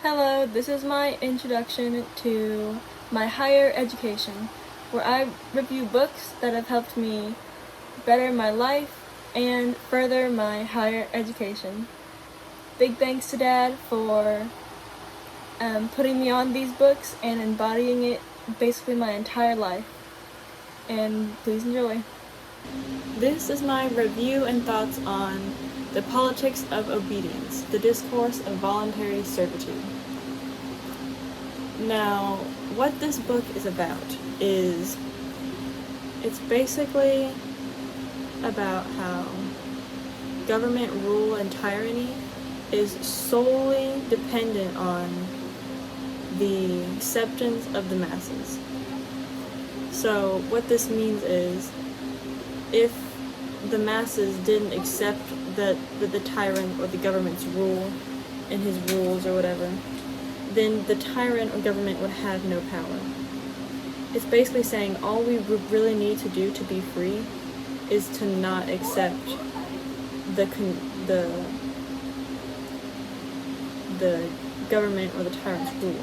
Hello, this is my introduction to my higher education, where I review books that have helped me better my life and further my higher education. Big thanks to Dad for putting me on these books and embodying it basically my entire life. And please enjoy. This is my review and thoughts on The Politics of Obedience, the Discourse of Voluntary Servitude. Now, what this book is about is, it's basically about how government rule and tyranny is solely dependent on the acceptance of the masses. So what this means is, if the masses didn't accept the tyrant or the government's rule and his rules or whatever, then the tyrant or government would have no power. It's basically saying all we really need to do to be free is to not accept the government or the tyrant's rule.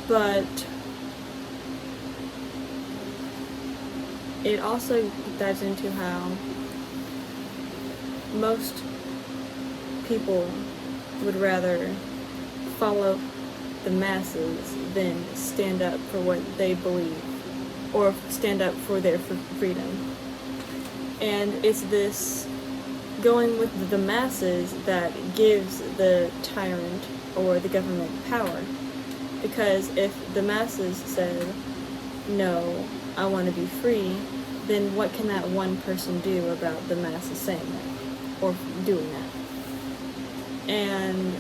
But it also dives into how most people would rather follow the masses than stand up for what they believe or stand up for their freedom. And it's this going with the masses that gives the tyrant or the government power. Because if the masses said, no, I want to be free, then what can that one person do about the masses saying that or doing that? And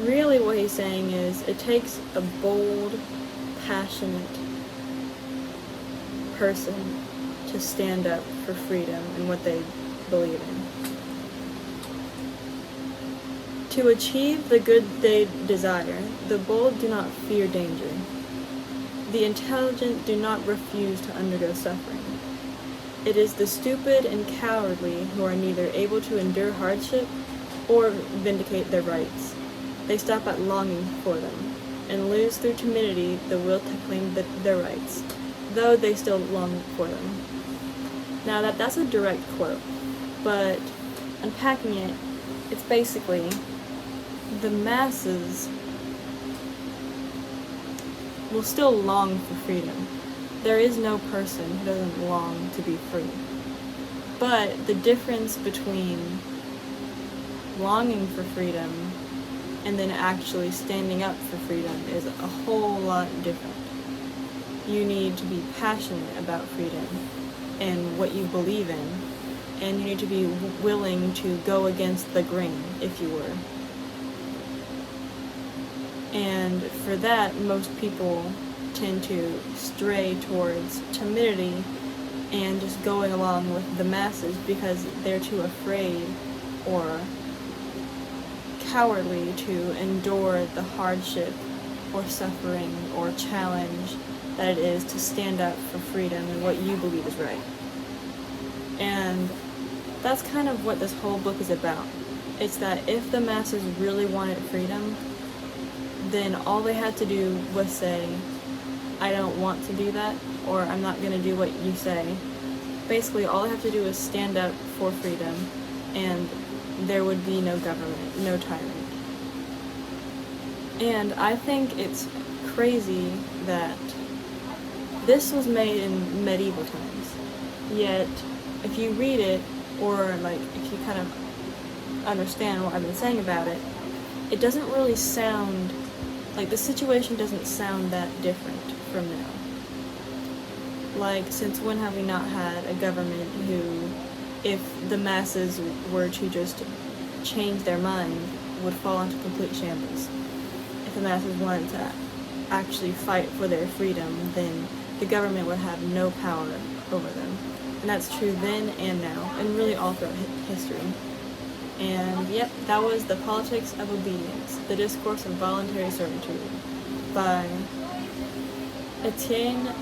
really what he's saying is, it takes a bold, passionate person to stand up for freedom and what they believe in. To achieve the good they desire, the bold do not fear danger. The intelligent do not refuse to undergo suffering. It is the stupid and cowardly who are neither able to endure hardship or vindicate their rights. They stop at longing for them, and lose through timidity the will to claim their rights, though they still long for them. Now that's a direct quote, but unpacking it, it's basically the masses will still long for freedom. There is no person who doesn't long to be free. But the difference between longing for freedom and then actually standing up for freedom is a whole lot different. You need to be passionate about freedom and what you believe in, and you need to be willing to go against the grain, if you were. And for that, most people tend to stray towards timidity and just going along with the masses because they're too afraid or cowardly to endure the hardship or suffering or challenge that it is to stand up for freedom and what you believe is right. And that's kind of what this whole book is about. It's that if the masses really wanted freedom, then all they had to do was say, I don't want to do that, or I'm not going to do what you say. Basically, all they have to do is stand up for freedom, and there would be no government, no tyrant. And I think it's crazy that this was made in medieval times, yet if you read it, or if you kind of understand what I've been saying about it, it doesn't really sound the situation doesn't sound that different from now. Since when have we not had a government who, if the masses were to just change their mind, would fall into complete shambles? If the masses wanted to actually fight for their freedom, then the government would have no power over them. And that's true then and now, and really all throughout history. And yep, that was The Politics of Obedience, the Discourse of Voluntary Servitude by Etienne.